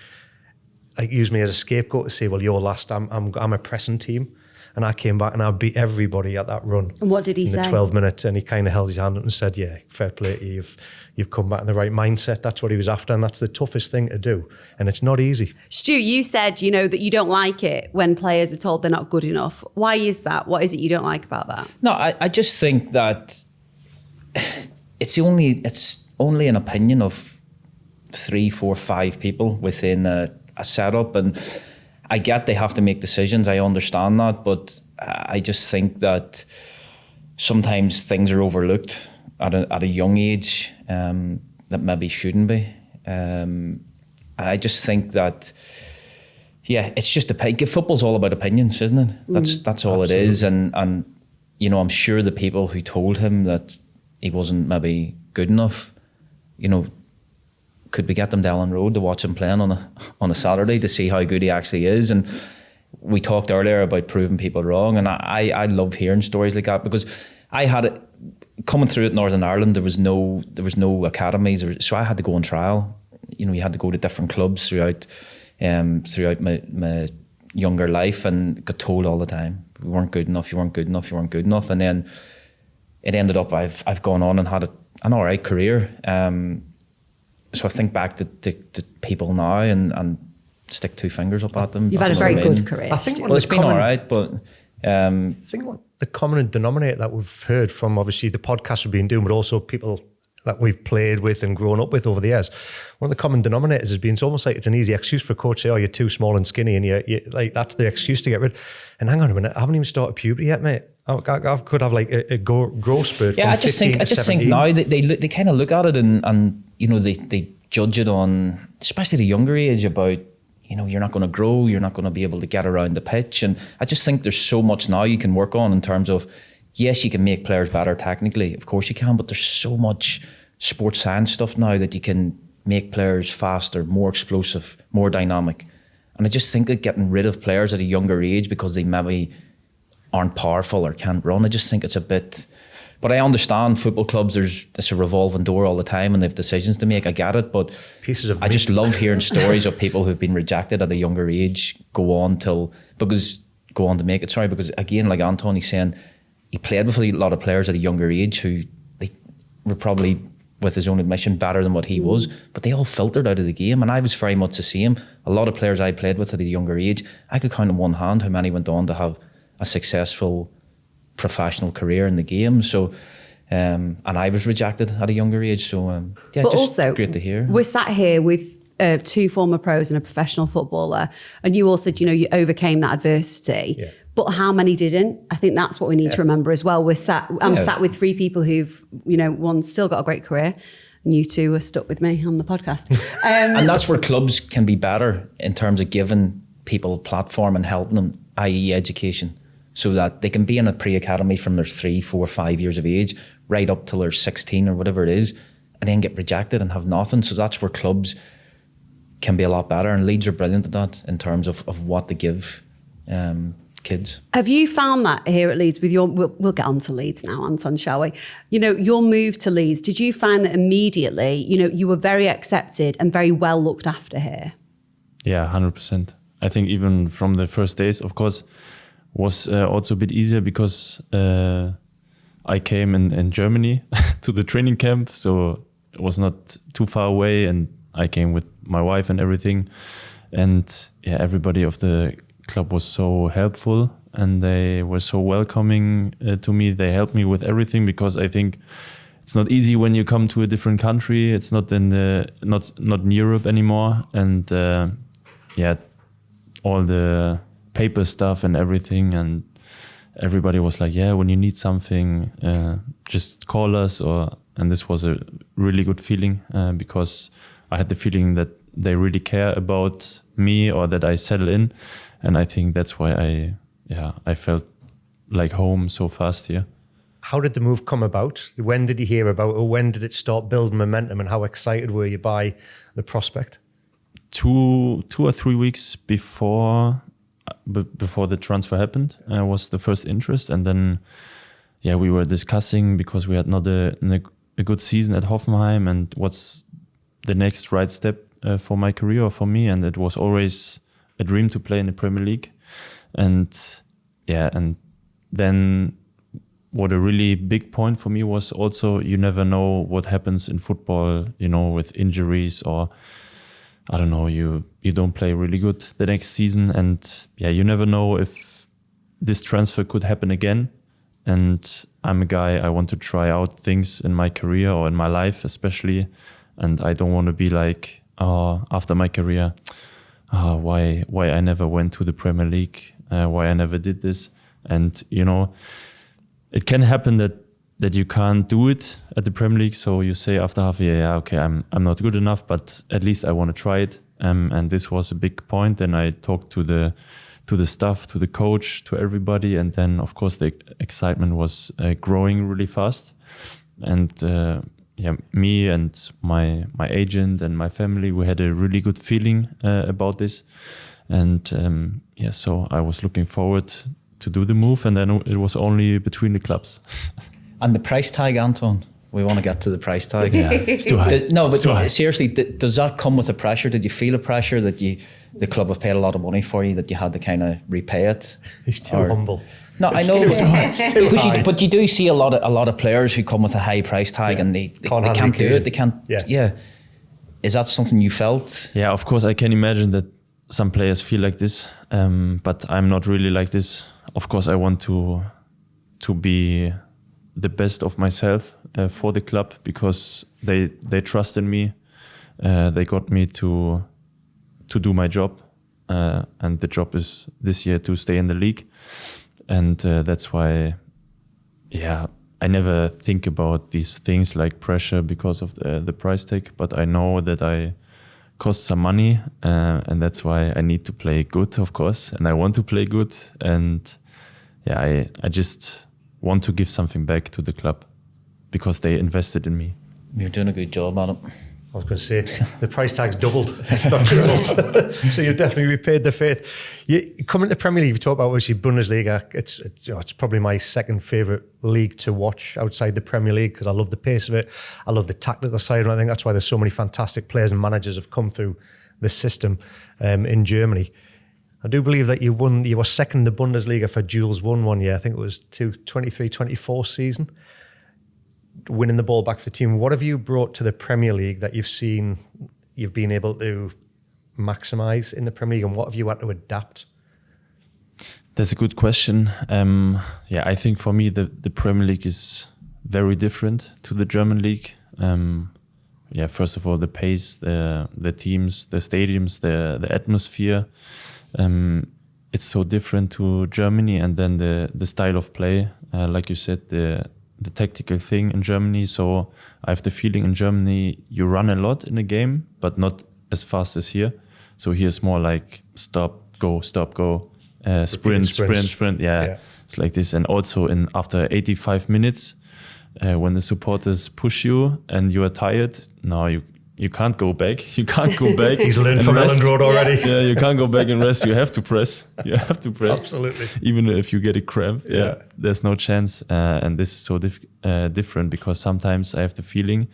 use me as a scapegoat to say, well, you're last, I'm a pressing team. And I came back and I beat everybody at that run. And what did he say? In the 12 minutes, and he kind of held his hand up and said, yeah, fair play to you. You've come back in the right mindset. That's what he was after, and that's the toughest thing to do. And it's not easy. Stu, you said, that you don't like it when players are told they're not good enough. Why is that? What is it you don't like about that? No, I just think that it's only an opinion of 3, 4, 5 people within a setup, and I get they have to make decisions. I understand that, but I just think that sometimes things are overlooked at a young age that maybe shouldn't be. I just think that, it's just football's all about opinions, isn't it? That's all Absolutely. It is. And I'm sure the people who told him that he wasn't maybe good enough, could we get them to Elland Road to watch him playing on a Saturday to see how good he actually is? And we talked earlier about proving people wrong, and I love hearing stories like that, because I had it coming through at Northern Ireland. There was no academies, so I had to go on trial. You had to go to different clubs throughout my younger life, and got told all the time, you weren't good enough, and then it ended up I've gone on and had an all right career. So I think back to people now and stick two fingers up at them. You've had a very good career. I think Well, it's been all right, but I think what the common denominator that we've heard from obviously the podcast we've been doing, but also people that we've played with and grown up with over the years, one of the common denominators has been it's almost like it's an easy excuse for a coach to say, oh, you're too small and skinny, and you like that's the excuse to get rid. And hang on a minute, I haven't even started puberty yet, mate. I could have like a growth spurt. Yeah, from I just 15 think to 17. now they kind of look at it and you know they judge it on, especially the younger age, about, you know, you're not going to grow, you're not going to be able to get around the pitch. And I just think there's so much now you can work on in terms of, yes, you can make players better technically, of course you can, but there's so much sports science stuff now that you can make players faster, more explosive, more dynamic. And I just think that getting rid of players at a younger age because they maybe aren't powerful or can't run, I just think it's a bit... But I understand football clubs, it's a revolving door all the time and they have decisions to make. I get it, but I just love hearing stories of people who've been rejected at a younger age go on to make it. Sorry, because again, like Anton, he's saying, he played with a lot of players at a younger age who they were probably, with his own admission, better than what he was, but they all filtered out of the game. And I was very much the same. A lot of players I played with at a younger age, I could count on one hand how many went on to have a successful professional career in the game. So and I was rejected at a younger age, so yeah, but just also, great to hear. We're sat here with two former pros and a professional footballer, and you all said, you know, you overcame that adversity. Yeah. But how many didn't? I think that's what we need to remember as well. I'm sat with three people who've, you know, one still got a great career, and you two are stuck with me on the podcast. And that's where clubs can be better in terms of giving people a platform and helping them, i.e. education, so that they can be in a pre-academy from their 3, 4, 5 years of age, right up till they're 16 or whatever it is, and then get rejected and have nothing. So that's where clubs can be a lot better, and Leeds are brilliant at that in terms of what they give kids. Have you found that here at Leeds with your, we'll get on to Leeds now, Anton, shall we? You know, your move to Leeds, did you find that immediately, you know, you were very accepted and very well looked after here? Yeah, 100%. I think even from the first days, of course, was also a bit easier because I came in Germany to the training camp, so it was not too far away, and I came with my wife and everything. And yeah, everybody of the club was so helpful and they were so welcoming to me. They helped me with everything, because I think it's not easy when you come to a different country. It's not in the not in Europe anymore, and yeah, all the paper stuff and everything, and everybody was like, yeah, when you need something, just call us. And this was a really good feeling, because I had the feeling that they really care about me, or that I settle in, and I think that's why I felt like home so fast here. How did the move come about? When did you hear about it, or when did it start building momentum, and how excited were you by the prospect? 2 or 3 weeks before the transfer happened was the first interest, and then we were discussing, because we had not a good season at Hoffenheim, and what's the next right step for my career or for me, and it was always a dream to play in the Premier League. And then what a really big point for me was also, you never know what happens in football, you know, with injuries, or I don't know, you don't play really good the next season, and you never know if this transfer could happen again. And I'm a guy, I want to try out things in my career or in my life especially, and I don't want to be like, after my career, why I never went to the Premier League, why I never did this. And you know, it can happen that you can't do it at the Premier League, so you say after half a year, okay, I'm not good enough, but at least I want to try it. And this was a big point. And I talked to the staff, to the coach, to everybody, and then of course the excitement was growing really fast. And me and my agent and my family, we had a really good feeling about this. And so I was looking forward to do the move, and then it was only between the clubs. And the price tag, Anton, We want to get to the price tag. Yeah, it's too high. No, but It's too high. seriously, does that come with a pressure? Did you feel a pressure that the club have paid a lot of money for you, that you had to kind of repay it? He's too humble. No, I It's know, too because high. but you do see a lot of players who come with a high price tag and they Can't handle can't do occasion. it. They can't. Yeah. Is that something you felt? Yeah, of course, I can imagine that some players feel like this, but I'm not really like this. Of course, I want to be the best of myself for the club, because they trust in me. They got me to do my job, and the job is this year to stay in the league, and that's why, yeah, I never think about these things like pressure because of the price tag, but I know that I cost some money, and that's why I need to play good, of course, and I want to play good, and yeah, I just want to give something back to the club because they invested in me. You're doing a good job at it. I was going to say, the price tag's doubled, if not tripled. So you've definitely repaid the faith. You coming to the Premier League, you talk about obviously Bundesliga. It's probably my second favourite league to watch outside the Premier League, because I love the pace of it. I love the tactical side, and I think that's why there's so many fantastic players and managers have come through the system in Germany. I do believe that you were second in the Bundesliga for Jules 1 year. I think it was 23-24 season, winning the ball back for the team. What have you brought to the Premier League that you've been able to maximise in the Premier League, and what have you had to adapt? That's a good question. Yeah, I think for me the Premier League is very different to the German league. Yeah, first of all, the pace, the teams, the stadiums, the atmosphere. It's so different to Germany, and then the style of play, like you said, the tactical thing in Germany. So I have the feeling in Germany you run a lot in a game, but not as fast as here. So here's more like stop, go, sprint. Yeah, it's like this. And also after 85 minutes, when the supporters push you and you are tired, now you can't go back. You can't go back. He's learned and from rest. Elland Road already. Yeah, you can't go back and rest. You have to press. Absolutely. Even if you get a cramp, Yeah. there's no chance. And this is so different, because sometimes I have the feeling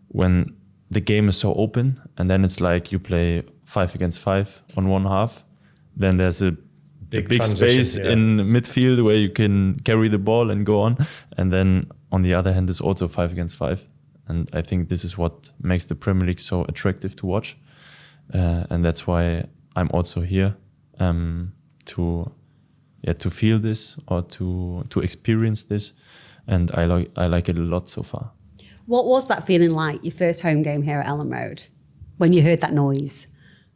when the game is so open, and then it's like you play 5 against 5 on one half, then there's a big space in midfield where you can carry the ball and go on. And then on the other hand, it's also 5 against 5. And I think this is what makes the Premier League so attractive to watch. And that's why I'm also here to feel this, or to experience this. And I like it a lot so far. What was that feeling like, your first home game here at Elland Road, when you heard that noise?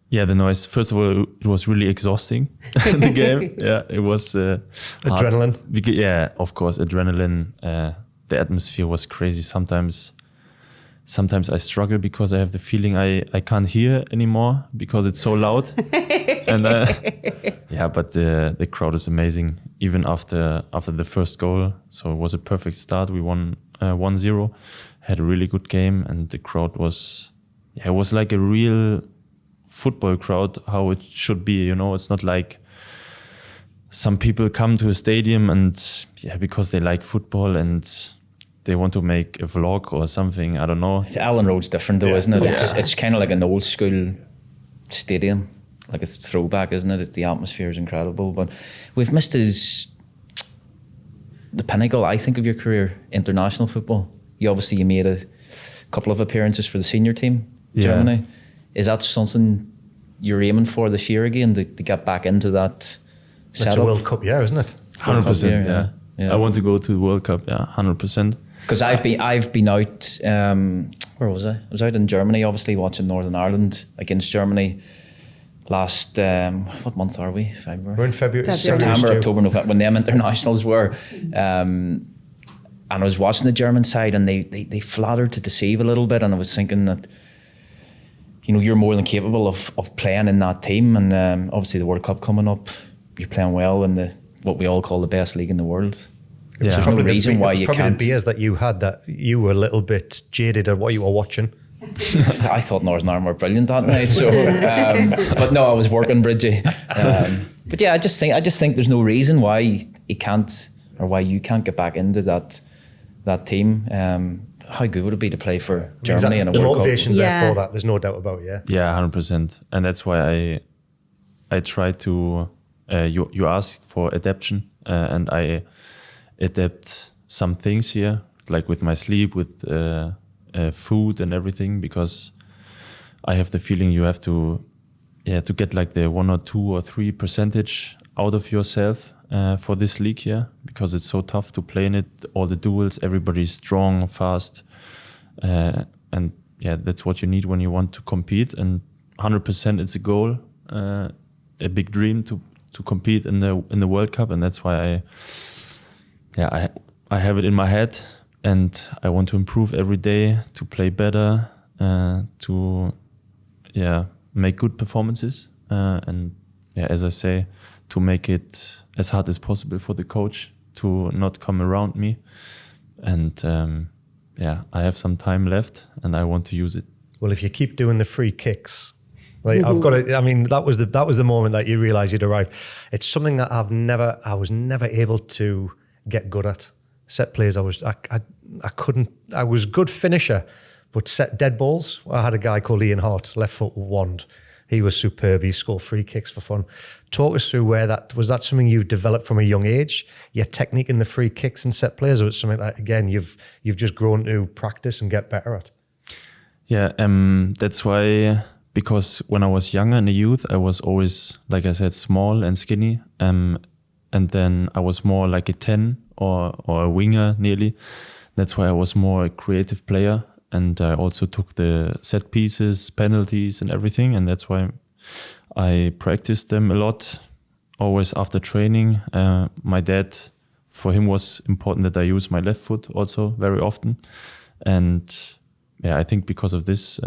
Yeah, the noise. First of all, it was really exhausting, the game. Yeah, it was Adrenaline. hard. Yeah, of course, adrenaline. The atmosphere was crazy. Sometimes I struggle because I have the feeling I can't hear anymore because it's so loud. And yeah, but the crowd is amazing. Even after the first goal, so it was a perfect start. We won 1-0, had a really good game, and the crowd was it was like a real football crowd, how it should be. It's not like some people come to a stadium and because they like football and they want to make a vlog or something. I don't know. Elland Road's different though, isn't it? Yeah. It's kind of like an old school stadium, like a throwback, isn't it? The atmosphere is incredible, but we've missed the pinnacle, I think, of your career, international football. You made a couple of appearances for the senior team, Germany. Is that something you're aiming for this year again, to get back into that setup? It's a World Cup year, isn't it? 100%. Yeah. I want to go to the World Cup. Yeah, 100%. Because I've been out. Where was I? I was out in Germany, obviously watching Northern Ireland against Germany. Last what month are we? February. We're in February. September, October, November, when them internationals were. And I was watching the German side, and they flattered to deceive a little bit, and I was thinking that, you're more than capable of playing in that team, and obviously the World Cup coming up, you're playing well in what we all call the best league in the world. Yeah. So there's no reason why you can't. Probably the can't. beers that you had, that you were a little bit jaded at what you were watching. I thought Northern Ireland were brilliant that night. So, but no, I was working, Bridgie. But yeah, I just think there's no reason why you can't, or why you can't get back into that team. how good would it be to play for Germany in a the World Cup? motivation's Yeah. there for that. There's no doubt about it. Yeah. Yeah, 100%. And that's why I try to. You ask for adaptation, and I adapt some things here, like with my sleep, with food and everything, because I have the feeling you have to get like the 1 or 2 or 3% out of yourself for this league here, because it's so tough to play in it. All the duels, everybody's strong, fast, and yeah, that's what you need when you want to compete. And 100% it's a goal, a big dream to compete in the World Cup, and that's why I have it in my head, and I want to improve every day to play better, to make good performances, and as I say, to make it as hard as possible for the coach to not come around me. And I have some time left, and I want to use it. Well, if you keep doing the free kicks, like I've got to. I mean, that was the moment that you realised you'd arrived. It's something that I was never able to get good at. Set plays, I couldn't. I was good finisher, but set dead balls. I had a guy called Ian Hart, left foot wand. He was superb. He scored free kicks for fun. Talk us through where that was. That something you've developed from a young age, your technique in the free kicks and set plays, or it's something that again you've just grown to practice and get better at. Yeah, that's why. Because when I was younger in the youth, I was always, like I said, small and skinny, and then I was more like a 10 or a winger nearly. That's why I was more a creative player, and I also took the set pieces, penalties, and everything, and that's why I practiced them a lot, always after training. My dad, for him, was important that I use my left foot also very often, and I think because of this.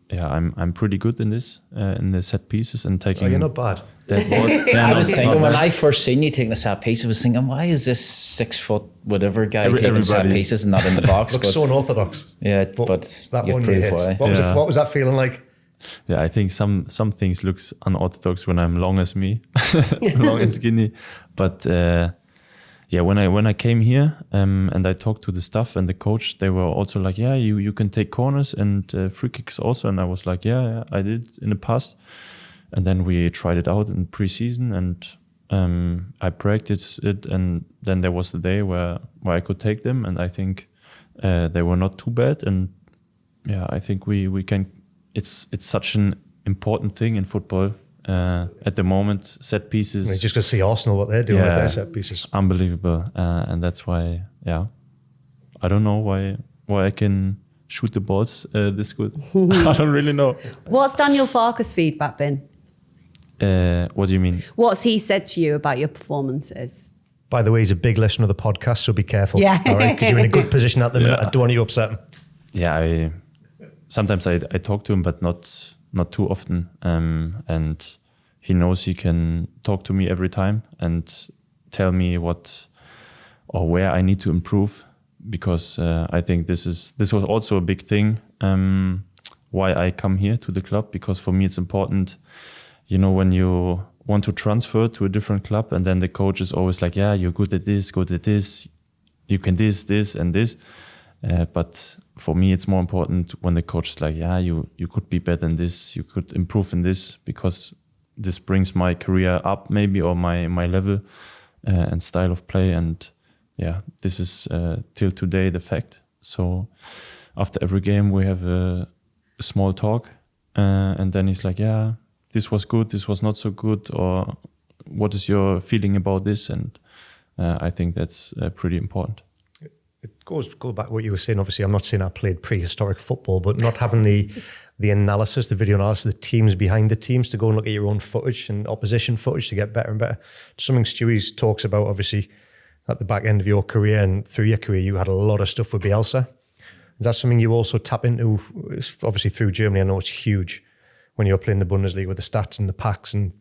I'm pretty good in this, in the set pieces and taking. Oh, you're not bad. I was thinking when I first seen you taking a set piece, I was thinking, why is this 6 foot whatever guy taking set pieces and not in the box? Looks so unorthox. Yeah, but that you one you prove hit. why. What was that feeling like? Yeah, I think some things looks unorthodox when I'm long as me, long and skinny, but. When I came here and I talked to the staff and the coach, they were also like, you can take corners and free kicks also. And I was like, yeah, I did in the past. And then we tried it out in pre-season, and I practiced it. And then there was the day where I could take them, and I think they were not too bad. And I think we can. It's such an important thing in football. At the moment, set pieces. You're just going to see Arsenal, what they're doing with their set pieces. Unbelievable. And that's why, I don't know why I can shoot the balls this good. I don't really know. What's Daniel Farke's feedback been? What do you mean? What's he said to you about your performances? By the way, he's a big listener of the podcast, so be careful. Yeah. All right, because you're in a good position at the minute. I don't want you to upset him. Yeah, sometimes I talk to him, but not too often, and he knows he can talk to me every time and tell me what or where I need to improve, because I think this was also a big thing why I come here to the club, because for me it's important, when you want to transfer to a different club and then the coach is always like, you're good at this, you can this and this. But for me, it's more important when the coach is like, you could be better in this, you could improve in this, because this brings my career up maybe, or my level and style of play. And this is till today the fact. So after every game, we have a small talk, and then he's like, this was good, this was not so good, or what is your feeling about this? And I think that's pretty important. It goes back to what you were saying. Obviously, I'm not saying I played prehistoric football, but not having the analysis, the video analysis, the teams behind the teams to go and look at your own footage and opposition footage to get better and better. Something Stewie talks about, obviously, at the back end of your career and through your career, you had a lot of stuff with Bielsa. Is that something you also tap into, obviously through Germany? I know it's huge when you're playing the Bundesliga with the stats and the packs and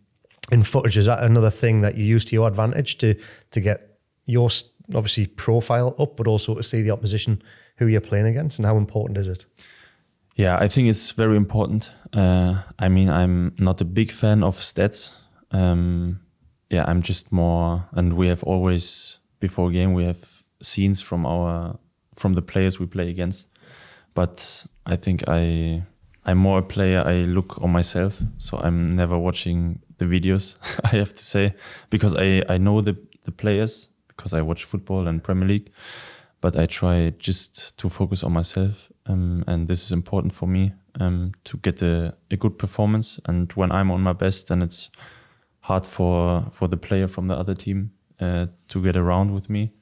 in footage. Is that another thing that you use to your advantage to get your obviously profile up, but also to see the opposition who you're playing against, and how important is it? Yeah, I think it's very important. I'm not a big fan of stats. I'm just more, and we have always, before game, we have scenes from from the players we play against. But I think I'm more a player. I look on myself, so I'm never watching the videos. I have to say, because I know the players because I watch football and Premier League, but I try just to focus on myself, and this is important for me to get a good performance. And when I'm on my best, then it's hard for the player from the other team to get around with me,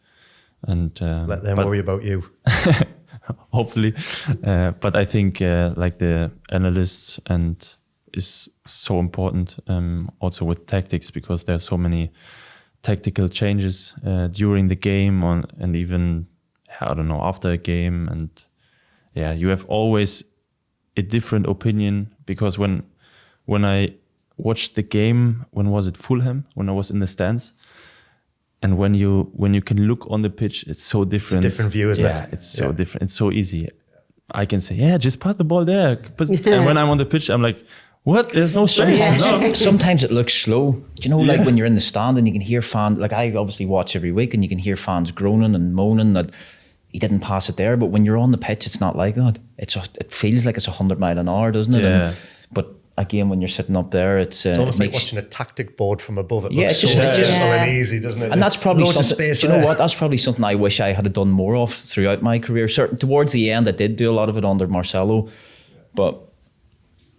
and let them worry about you. Hopefully, but I think like the analysts and is so important also with tactics, because there are so many tactical changes during the game and even I don't know after a game, and you have always a different opinion, because when I watched the game, when was it, Fulham, when I was in the stands, and when you can look on the pitch, it's so different. It's a different view, isn't it? Yeah, it's so different. It's so easy. I can say, just pass the ball there. And when I'm on the pitch, I'm like, what? There's no space. No. Sometimes it looks slow. Do you know, like when you're in the stand and you can hear fans, like I obviously watch every week, and you can hear fans groaning and moaning that he didn't pass it there. But when you're on the pitch, it's not like that. It feels like it's 100 miles an hour, doesn't it? Yeah. But again, when you're sitting up there, it's almost like watching a tactic board from above. It Yeah, looks it's so just- simple and easy, doesn't it? And that's probably Loads of something. space Do you know there. what? That's probably something I wish I had done more of throughout my career. Certain towards the end, I did do a lot of it under Marcelo, but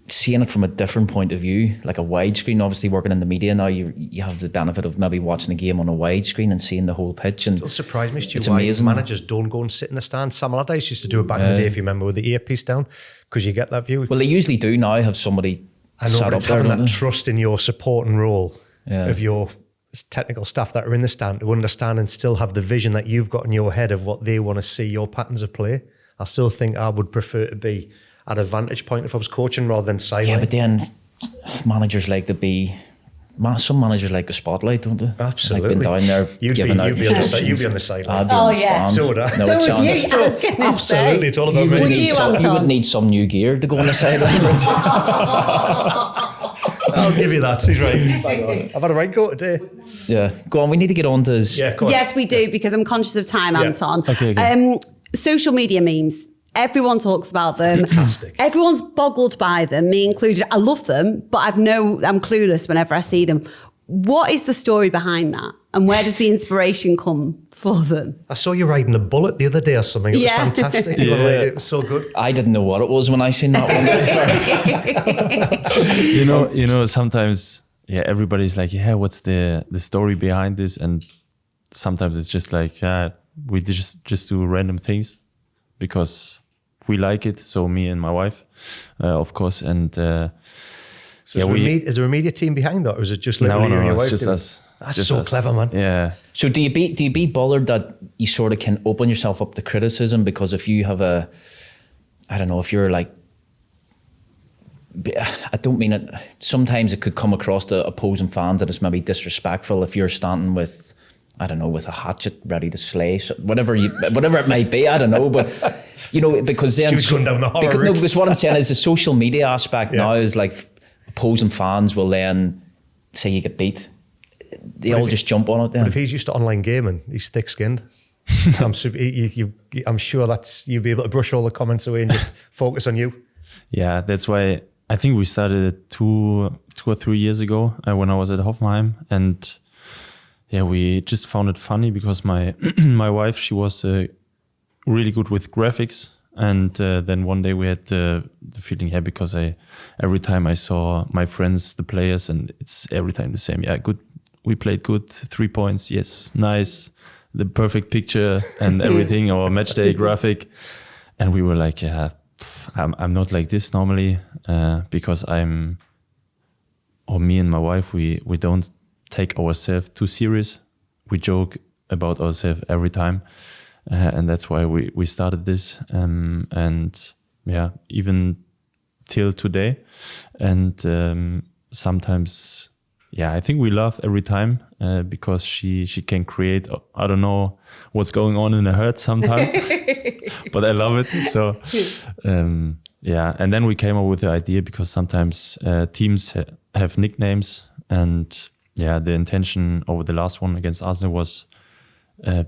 seeing it from a different point of view, like a widescreen. Obviously, working in the media now, you have the benefit of maybe watching a game on a widescreen and seeing the whole pitch. And Still surprised me, Stu, it's why amazing. managers don't go and sit in the stand. Sam Allardyce used to do it back in the day, if you remember, with the earpiece down, because you get that view. Well, they usually do now have somebody I know, sat but up it's there. having don't that they? trust in your supporting role Yeah. of your technical staff that are in the stand to understand and still have the vision that you've got in your head of what they want to see, your patterns of play. I still think I would prefer to be at a vantage point if I was coaching rather than sideline. Yeah, but then managers like to be. Some managers like a spotlight, don't they? Absolutely. Like being down there giving out you'd be on the sideline. I'd be Oh, on the yeah. stand. So would I. No So would chance. you. I was gonna Absolutely, say. it's all about You would, Would me. need you, some, you Anton? would need some new gear to go on the sideline. I'll give you that. He's right. I've had a right go today. Yeah, go on. We need to get on to this. Yeah, go on. Yes, we do, because I'm conscious of time, Yeah. Anton. Okay. Social media memes. Everyone talks about them. Fantastic. Everyone's boggled by them, me included. I love them, but I'm clueless whenever I see them. What is the story behind that? And where does the inspiration come for them? I saw you riding a bullet the other day or something. It was Yeah. fantastic. It was so good. I didn't know what it was when I seen that one. you know, sometimes, everybody's like, what's the story behind this? And sometimes it's just like, we just do random things because we like it. So me and my wife, of course, and So is there a media team behind that, or is it just literally you and your wife? it's just doing it? us. It's That's just so us. clever, man. Yeah. So do you be bothered that you sort of can open yourself up to criticism? Because if you have if you're like, I don't mean it, sometimes it could come across to opposing fans that it's maybe disrespectful if you're standing with, with a hatchet ready to slay, whatever it might be, I don't know, but because then Stu's going down the horror route. because what I'm saying is the social media aspect now is like opposing fans will then say you get beat. They all just jump on it then. But if he's used to online gaming, he's thick-skinned. I'm sure you'd be able to brush all the comments away and just focus on you. Yeah, that's why I think we started it 2 or 3 years ago when I was at Hoffenheim, and we just found it funny because my my wife, she was really good with graphics, and then one day we had the feeling, because every time I saw my friends, the players, and it's every time the same. Yeah, good. We played good. 3 points. Yes, nice. The perfect picture and everything, or match day graphic, and we were like, I'm not like this normally because me and my wife, we don't take ourselves too serious. We joke about ourselves every time, and that's why we started this. And even till today, and sometimes. Yeah, I think we laugh every time because she can create. I don't know what's going on in her head sometimes, but I love it. So and then we came up with the idea because sometimes teams have nicknames, and the intention over the last one against Arsenal was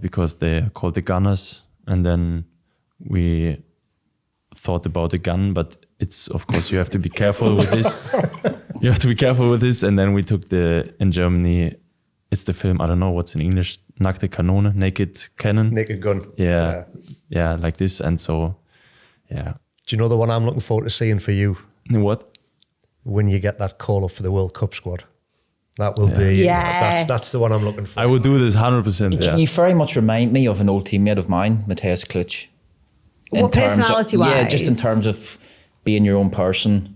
because they are called the Gunners, and then we thought about a gun, but it's, of course, you have to be careful with this. You have to be careful with this. And then we took in Germany, it's the film, I don't know what's in English, Nackte Kanone, Naked Cannon. Naked Gun. Yeah, like this. And so, yeah. Do you know the one I'm looking forward to seeing for you? What? When you get that call up for the World Cup squad. That will be, Yes. that's the one I'm looking for. I would do this 100%. Yeah. You very much remind me of an old teammate of mine, Matthias Klitsch. What, personality-wise? Yeah, just in terms of being your own person.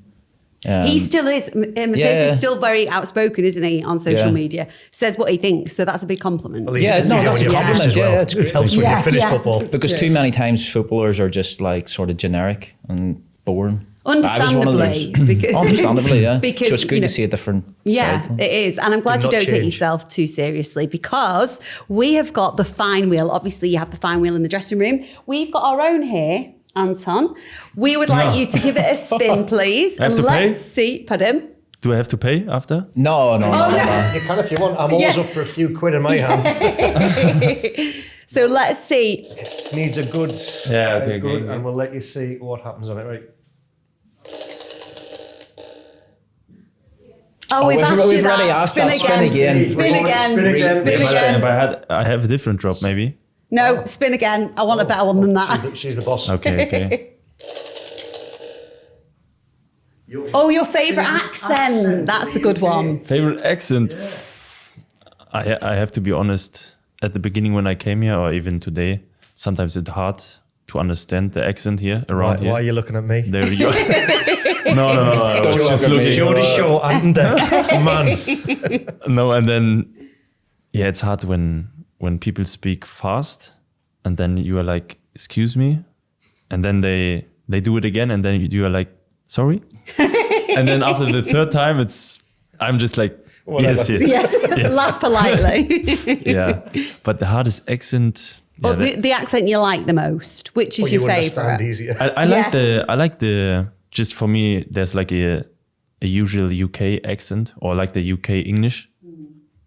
He still is. Matthias is still very outspoken, isn't he, on social media? Says what he thinks, so that's a big compliment. At least it's easy when you're finished as well. Yeah, it's it helps when you finish football. Because too many times footballers are just like sort of generic and boring. Understandably, understandably, yeah. Because, so it's good to see a different side. It is. And I'm glad you don't take yourself too seriously, because we have got the fine wheel. Obviously, you have the fine wheel in the dressing room. We've got our own here, Anton. We would like you to give it a spin, please. I have to let's pay? see. Pardon? Do I have to pay after? No. You can if you want. I'm always up for a few quid in my hand. So let's see. Needs a good, okay. and we'll let you see what happens on it, right? Oh, we've asked you we've already that. asked that. Spin again. Spin again. Spin again. Spin again. But I have a different drop, maybe. No, spin again. I want a better one than that. She's the boss. Okay. Oh, your favourite accent. That's a good one. Favorite accent? I have to be honest. At the beginning when I came here, or even today, sometimes it's hard to understand the accent here around here. Why are you looking at me? There you go. No. I was just looking. Jody Shaw and man. No, and then it's hard when people speak fast, and then you are like, "Excuse me," and then they do it again, and then you are like, "Sorry," and then after the third time, I'm just like, yes. Laugh politely. Yeah, but the hardest accent. Well, the accent you like the most, which is your favourite? Easier. I like the. Just for me, there's like a usual UK accent, or like the UK English.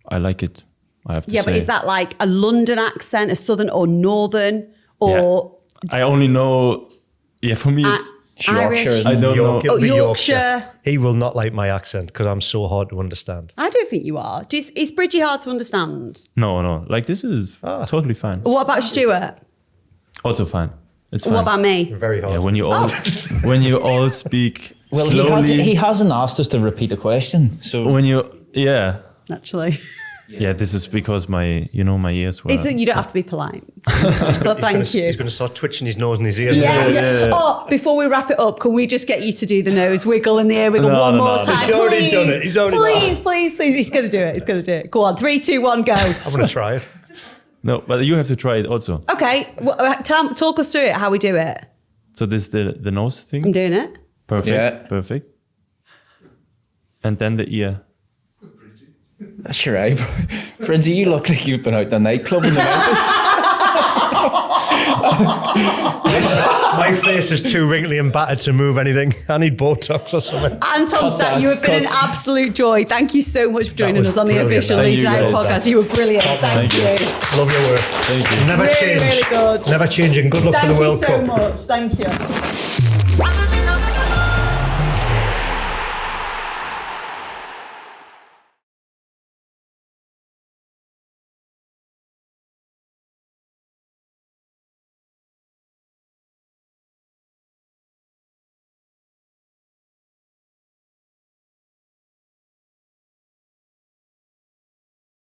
I like it. I have to say. Yeah, but is that like a London accent, a Southern or Northern, or? I only know. Yeah, for me it's Yorkshire. I don't know. Oh, Yorkshire. He will not like my accent because I'm so hard to understand. I don't think you are. Is Bridgie hard to understand? No. Like this is totally fine. What about Stuart? Also fine. It's fine. What about me? Very hard. Yeah, when you all speak Well, slowly. he hasn't asked us to repeat a question. So When you Naturally. Yeah, this is because my ears were. You don't have to be polite. But thank you. He's going to start twitching his nose and his ears. Yeah. Oh, before we wrap it up, can we just get you to do the nose wiggle and the ear wiggle one more time? He's already done it. He's already Please. He's going to do it. Go on. 3, 2, 1, go. I'm going to try it. No, but you have to try it also. Okay. Talk us through it, how we do it. So this is the nose thing. I'm doing it. Perfect. And then the ear. that's your eyebrow. Brinzy, you look like you've been out the nightclub in the Memphis. My face is too wrinkly and battered to move anything. I need Botox or something. Anton Stach, you have been an absolute joy. Thank you so much for joining us on the official Leeds United podcast. You were brilliant. Thank you. Love your work. Thank you. Never change. Really good. Never changing. Good luck for the World Cup. Thank you so much. Thank you.